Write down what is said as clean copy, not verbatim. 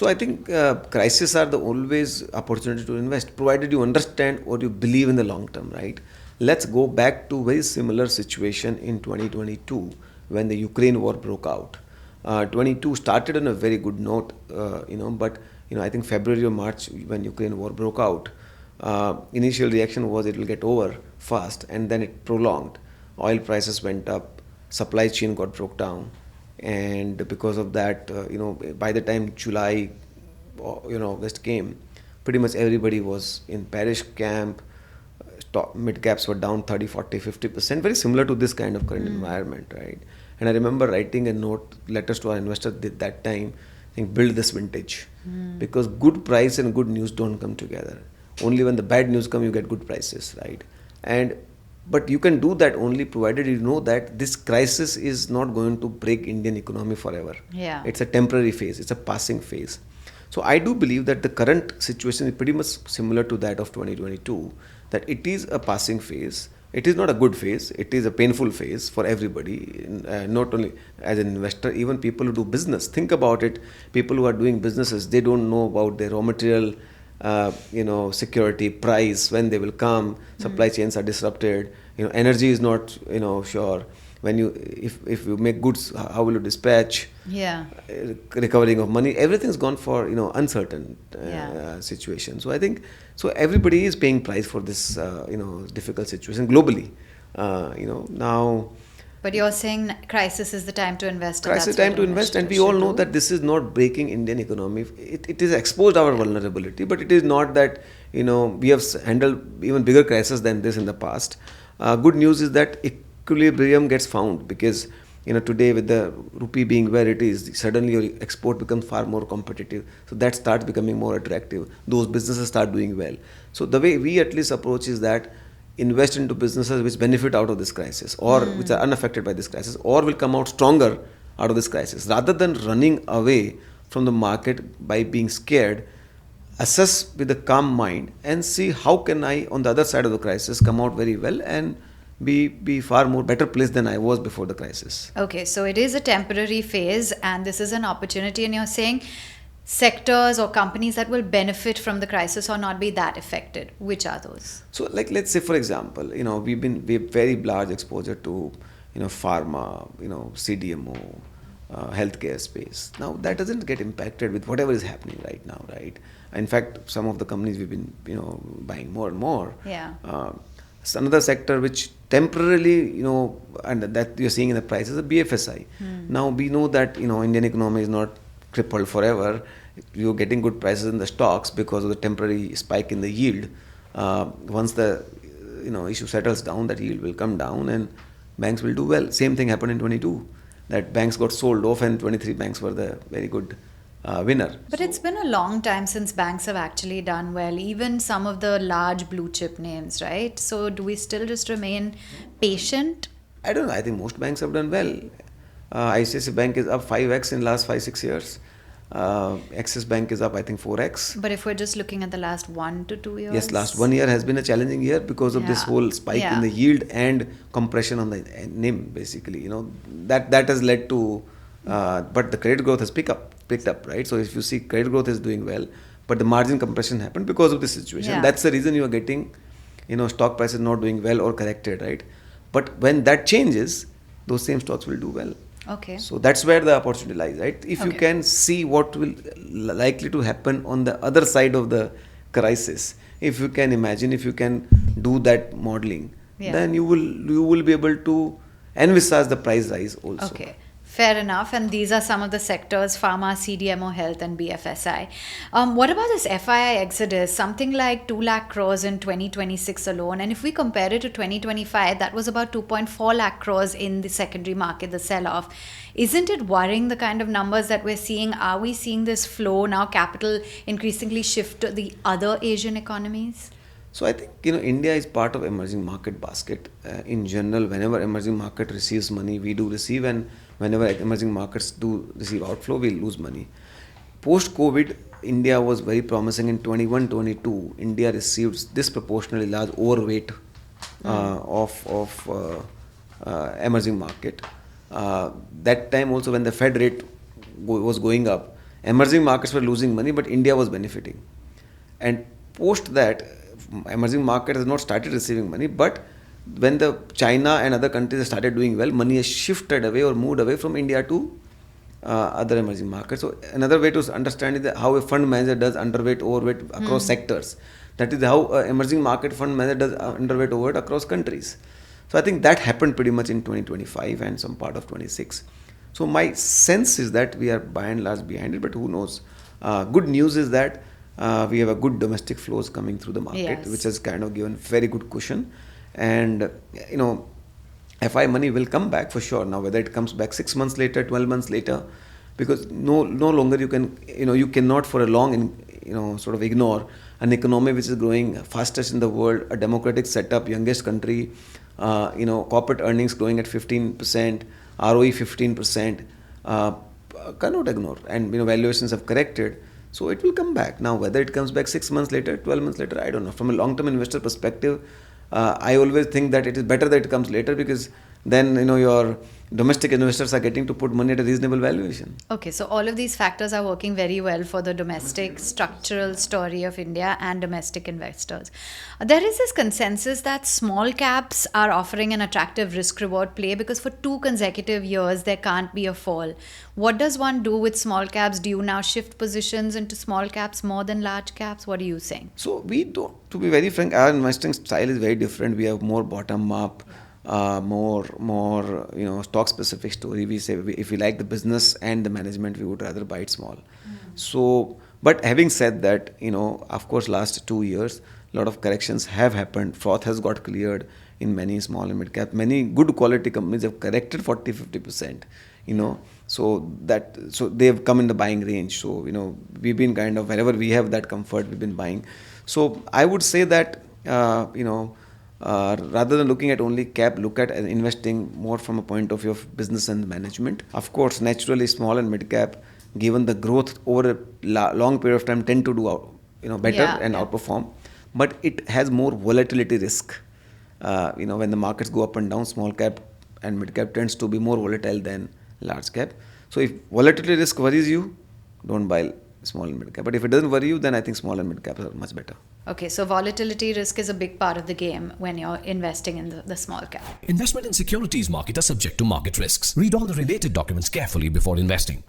So I think crises are the always opportunity to invest, provided you understand or you believe in the long term, right? Let's go back to very similar situation in 2022 when the Ukraine war broke out. 22 started on a very good note, but I think February or March when Ukraine war broke out, initial reaction was it will get over fast, and then it prolonged. Oil prices went up, supply chain got broke down, and because of that, by the time July, August came, pretty much everybody was in bearish camp. Mid caps were down 30, 40, 50%, very similar to this kind of current environment, right? And I remember writing a note, letters to our investors at that time, saying build this vintage, because good price and good news don't come together. Only when the bad news come, you get good prices, right? And but you can do that only provided you know that this crisis is not going to break Indian economy forever. Yeah. It's a temporary phase. It's a passing phase. So I do believe that the current situation is pretty much similar to that of 2022, that it is a passing phase. It is not a good phase. It is a painful phase for everybody, not only as an investor, even people who do business. Think about it. People who are doing businesses, they don't know about their raw material, security, price, when they will come. Supply chains are disrupted. Energy is not, sure. When if you make goods, how will you dispatch? Yeah. Recovering of money, everything's gone for uncertain situation. So I think everybody is paying price for this difficult situation globally. Now. But you're saying crisis is the time to invest. Crisis time to invest, and we all know that this is not breaking Indian economy. It is exposed our vulnerability, but it is not that we have handled even bigger crises than this in the past. Good news is that equilibrium gets found, because today with the rupee being where it is, suddenly your export becomes far more competitive. So that starts becoming more attractive. Those businesses start doing well. So the way we at least approach is that invest into businesses which benefit out of this crisis, or which are unaffected by this crisis, or will come out stronger out of this crisis, rather than running away from the market by being scared. Assess with a calm mind and see how can I, on the other side of the crisis, come out very well and be far more better placed than I was before the crisis. Okay, so it is a temporary phase and this is an opportunity, and you're saying sectors or companies that will benefit from the crisis or not be that affected. Which are those? So let's say, for example, we have very large exposure to pharma, CDMO, healthcare space. Now that doesn't get impacted with whatever is happening right now, right? In fact, some of the companies we've been buying more and more. Yeah. It's another sector which temporarily, and that you're seeing in the prices, is BFSI. Now we know that Indian economy is not crippled forever. You're getting good prices in the stocks because of the temporary spike in the yield. Once the issue settles down, that yield will come down and banks will do well. Same thing happened in 22. That banks got sold off, and 23 banks were the very good winner. But it's been a long time since banks have actually done well, even some of the large blue chip names, right? So do we still just remain patient? I don't know. I think most banks have done well. ICICI Bank is up 5x in last 5-6 years. Axis Bank is up, I think, 4x. But if we're just looking at the last 1 to 2 years? Yes, last 1 year has been a challenging year because of this whole spike in the yield and compression on the NIM, basically. That has led to, but the credit growth has picked up, right? So if you see credit growth is doing well, but the margin compression happened because of this situation. Yeah. That's the reason you are getting, stock prices not doing well or corrected, right? But when that changes, those same stocks will do well. Okay. So that's where the opportunity lies, right? If you can see what will likely to happen on the other side of the crisis, if you can imagine, if you can do that modeling, then you will be able to envisage the price rise also. Okay. Fair enough. And these are some of the sectors: pharma, CDMO, health, and BFSI. What about this FII exodus? Something like 2 lakh crores in 2026 alone. And if we compare it to 2025, that was about 2.4 lakh crores in the secondary market, the sell-off. Isn't it worrying, the kind of numbers that we're seeing? Are we seeing this flow now, capital increasingly shift to the other Asian economies? So I think, India is part of emerging market basket. In general, whenever emerging market receives money, we do receive, and whenever emerging markets do receive outflow, we lose money. Post-COVID, India was very promising. In 21-22, India received disproportionately large overweight of emerging market. That time also, when the Fed rate was going up, Emerging markets were losing money, but India was benefiting. And post that, emerging market has not started receiving money, but when the China and other countries started doing well, money has shifted away or moved away from India to other emerging markets. So another way to understand is how a fund manager does underweight, overweight across sectors. That is how emerging market fund manager does underweight, overweight across countries. So I think that happened pretty much in 2025 and some part of 26. So my sense is that we are by and large behind it, but who knows? Good news is that we have a good domestic flows coming through the market, Yes. which has kind of given very good cushion. And FI money will come back for sure. Now whether it comes back 6 months later, 12 months later, because no longer you can, you cannot for a long sort of ignore an economy which is growing fastest in the world, a democratic setup, youngest country, corporate earnings growing at 15%, ROE 15%, cannot ignore. And valuations have corrected, so it will come back. Now whether it comes back 6 months later, 12 months later, I don't know. From a long-term investor perspective, I always think that it is better that it comes later, because then your domestic investors are getting to put money at a reasonable valuation. Okay, so all of these factors are working very well for the domestic structural story of India and domestic investors. There is this consensus that small caps are offering an attractive risk reward play because for 2 consecutive years there can't be a fall. What does one do with small caps? Do you now shift positions into small caps more than large caps? What are you saying? So we don't, to be very frank, our investing style is very different. We have more bottom up, more stock specific story. We say if we like the business and the management, we would rather buy it small. So, but having said that, of course, last 2 years, a lot of corrections have happened. Froth has got cleared in many small and mid cap. Many good quality companies have corrected 40-50%. So they have come in the buying range. So we've been kind of, wherever we have that comfort, we've been buying. So I would say that rather than looking at only cap, look at investing more from a point of view of business and management. Of course, naturally, small and mid cap, given the growth over a long period of time, tend to do better and outperform. But it has more volatility risk. When the markets go up and down, small cap and mid cap tends to be more volatile than large cap. So if volatility risk worries you, don't buy small and mid cap. But if it doesn't worry you, then I think small and mid caps are much better. Okay, so volatility risk is a big part of the game when you're investing in the small cap. Investment in securities market are subject to market risks. Read all the related documents carefully before investing.